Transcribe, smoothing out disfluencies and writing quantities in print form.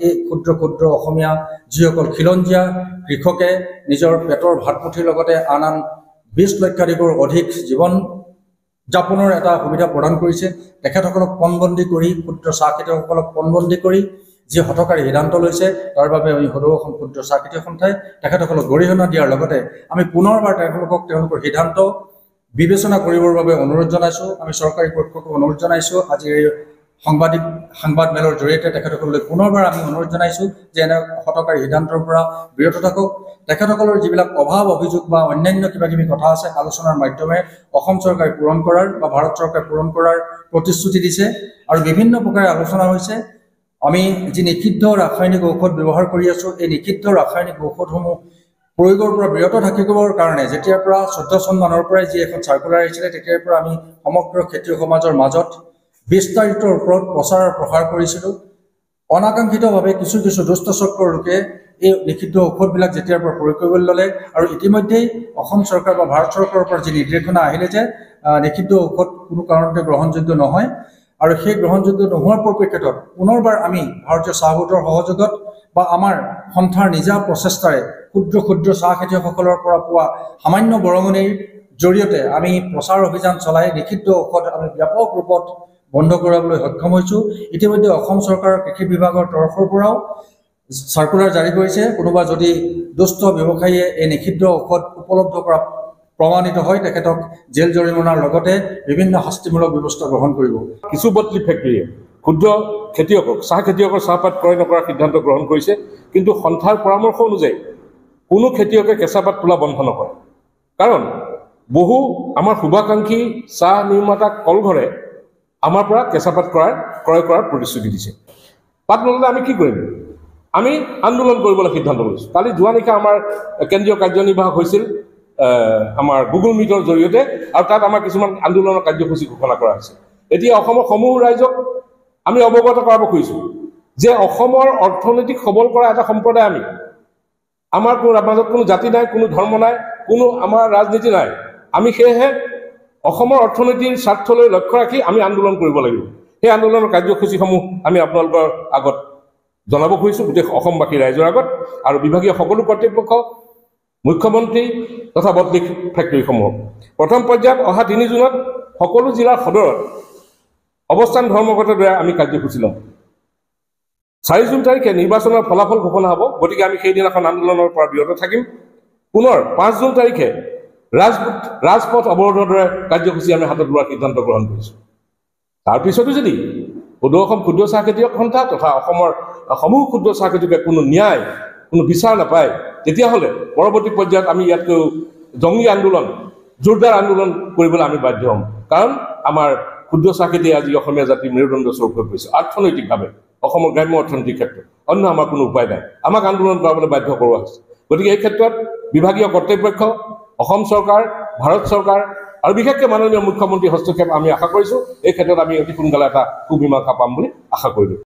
এই ক্ষুদ্ৰ ক্ষুদ্ৰ অসমীয়া যিসকল খিলঞ্জীয়া কৃষকে নিজৰ পেটৰ ভাত মুঠিৰ লগতে আন আন 20 লক্ষাধিকৰ অধিক জীৱন যাপনৰ এটা সুবিধা প্ৰদান কৰিছে তেখেতসকলক পণবন্দী কৰি ক্ষুদ্ৰ চাহ খেতিয়কসকলক পণবন্দী কৰি যি হঠকাৰী সিদ্ধান্ত লৈছে তাৰ বাবে আমি সদৌ অসম ক্ষুদ্ৰ চাহ খেতিয়ক সন্থাই তেখেতসকলক গৰিহণা দিয়াৰ লগতে আমি পুনৰবাৰ তেওঁলোকৰ সিদ্ধান্ত বিবেচনা কৰিবৰ বাবে অনুৰোধ জনাইছো আমি চৰকাৰী পক্ষক অনুৰোধ জনাইছো আজি এই সংবাদ মেলৰ জৰিয়তে তেখেতসকললৈ পুনৰবাৰ আমি অনুৰোধ জনাইছো যে এনে হঠকাৰী সিদ্ধান্তৰ পৰা বিৰত থাকক তেখেতসকলৰ যিবিলাক অভাৱ অভিযোগ বা অন্যান্য কিবাকিবি কথা আছে আলোচনাৰ মাধ্যমে অসম চৰকাৰে পূৰণ কৰাৰ বা ভাৰত চৰকাৰে পূৰণ কৰাৰ প্ৰতিশ্ৰুতি দিছে আৰু বিভিন্ন প্ৰকাৰে আলোচনা হৈছে আমি যি নিষিদ্ধ ৰাসায়নিক ঔষধ ব্যৱহাৰ কৰি আছো এই নিষিদ্ধ ৰাসায়নিক ঔষধসমূহ প্ৰয়োগৰ পৰা বিৰত থাকিবৰ কাৰণে যেতিয়াৰ পৰা 14 চন মানৰ পৰাই যি এখন চাৰ্কুলাৰ আহিছিলে তেতিয়াৰ পৰা আমি সমগ্ৰ খেতিয়ক সমাজৰ মাজত বিস্তাৰিত ওপৰত প্ৰচাৰ কৰিছিলো অনাকাংক্ষিতভাৱে কিছু দুষ্ট চক্ৰৰ লোকে এই নিষিদ্ধ ঔষধবিলাক যেতিয়াৰ পৰা প্ৰয়োগ কৰিবলৈ ল'লে আৰু ইতিমধ্যেই অসম চৰকাৰ বা ভাৰত চৰকাৰৰ পৰা যি নিৰ্দেশনা আহিলে যে নিষিদ্ধ ঔষধ কোনো কাৰণতে গ্ৰহণযোগ্য নহয় আৰু সেই গ্ৰহণযোগ্য নোহোৱাৰ পৰিপ্ৰেক্ষিতত পুনৰবাৰ আমি ভাৰতীয় চাহ বোৰ্ডৰ সহযোগত বা আমাৰ সন্থাৰ নিজা প্ৰচেষ্টাৰে ক্ষুদ্ৰ চাহ খেতিয়কসকলৰ পৰা পোৱা সামান্য বৰঙণিৰ জৰিয়তে আমি প্ৰচাৰ অভিযান চলাই নিষিদ্ধ ঔষধ আমি ব্যাপক ৰূপত বন্ধ কৰাবলৈ সক্ষম হৈছো ইতিমধ্যে অসম চৰকাৰৰ কৃষি বিভাগৰ তৰফৰ পৰাও সাৰ্কুলাৰ জাৰি কৰিছে কোনোবা যদি দুষ্ট ব্যৱসায়ীয়ে এই নিষিদ্ধ ঔষধ উপলব্ধ কৰা প্ৰমাণিত হয় তেখেতক জেল জৰিমনাৰ লগতে বিভিন্ন শাস্তিমূলক ব্যৱস্থা গ্ৰহণ কৰিব কিছু বটলি ফেক্টৰীয়ে ক্ষুদ্ৰ খেতিয়কক চাহ খেতিয়কৰ চাহপাত ক্ৰয় নকৰাৰ সিদ্ধান্ত গ্ৰহণ কৰিছে কিন্তু সন্থাৰ পৰামৰ্শ অনুযায়ী কোনো খেতিয়কে কেঁচাপাত তোলা বন্ধ নকৰে কাৰণ বহু আমাৰ শুভাকাংক্ষী চাহ নিৰ্মাতা কলঘৰে আমাৰ পৰা কেঁচাপাত ক্ৰয় কৰাৰ প্ৰতিশ্ৰুতি দিছে পাত নললে আমি কি কৰিম আমি আন্দোলন কৰিবলৈ সিদ্ধান্ত লৈছো কালি যোৱা নিশা আমাৰ কেন্দ্ৰীয় কাৰ্যনিৰ্বাহক হৈছিল আমাৰ গুগল মিটৰ জৰিয়তে আৰু তাত আমাৰ কিছুমান আন্দোলনৰ কাৰ্যসূচী ঘোষণা কৰা হৈছে এতিয়া অসমৰ সমূহ ৰাইজক আমি অৱগত কৰাব খুজিছো যে অসমৰ অৰ্থনৈতিক সবল কৰা এটা সম্প্ৰদায় আমি আমাৰ মাজত কোনো জাতি নাই কোনো ধৰ্ম নাই কোনো আমাৰ ৰাজনীতি নাই আমি সেয়েহে অসমৰ অৰ্থনীতিৰ স্বাৰ্থলৈ লক্ষ্য ৰাখি আমি আন্দোলন কৰিব লাগিব সেই আন্দোলনৰ কাৰ্যসূচীসমূহ আমি আপোনালোকৰ আগত জনাব খুজিছো গোটেই অসমবাসী ৰাইজৰ আগত আৰু বিভাগীয় সকলো কৰ্তৃপক্ষ মুখ্যমন্ত্ৰী তথা বটলি ফেক্টৰীসমূহ প্ৰথম পৰ্যায়ত অহা 3 জুনত সকলো জিলাৰ সদৰত অৱস্থান ধৰ্মঘটৰ দ্বাৰা আমি কাৰ্যসূচী ল'ম 4 জুন তাৰিখে নিৰ্বাচনৰ ফলাফল ঘোষণা হ'ব গতিকে আমি সেইদিনাখন আন্দোলনৰ পৰা বিৰত থাকিম পুনৰ 5 জুন তাৰিখে ৰাজপথ অৱৰোধৰ দৰে কাৰ্যসূচী আমি হাতত লোৱাৰ সিদ্ধান্ত গ্ৰহণ কৰিছো তাৰ পিছতো যদি সদৌ অসম ক্ষুদ্ৰ চাহ খেতিয়ক সন্থা তথা অসমৰ সমূহ ক্ষুদ্ৰ চাহ খেতিয়কে কোনো ন্যায় কোনো বিচাৰ নাপায় তেতিয়াহ'লে পৰৱৰ্তী পৰ্যায়ত আমি ইয়াতকৈ জংগী আন্দোলন জোৰদাৰ আন্দোলন কৰিবলৈ আমি বাধ্য হ'ম কাৰণ আমাৰ ক্ষুদ্ৰ চাহ খেতিয়ে আজি অসমীয়া জাতিৰ মেৰুদণ্ড স্বৰূপ হৈ পৰিছে অৰ্থনৈতিকভাৱে অসমৰ গ্ৰাম্য অৰ্থনীতিৰ ক্ষেত্ৰত অন্য আমাৰ কোনো উপায় নাই আমাক আন্দোলন কৰাবলৈ বাধ্য কৰোৱা হৈছে গতিকে এই ক্ষেত্ৰত বিভাগীয় কৰ্তৃপক্ষ অসম চৰকাৰ ভাৰত চৰকাৰ আৰু বিশেষকৈ মাননীয় মুখ্যমন্ত্ৰী হস্তক্ষেপ আমি আশা কৰিছো এই ক্ষেত্ৰত আমি অতি সোনকালে এটা সুমীমাংসা পাম বুলি আশা কৰিলো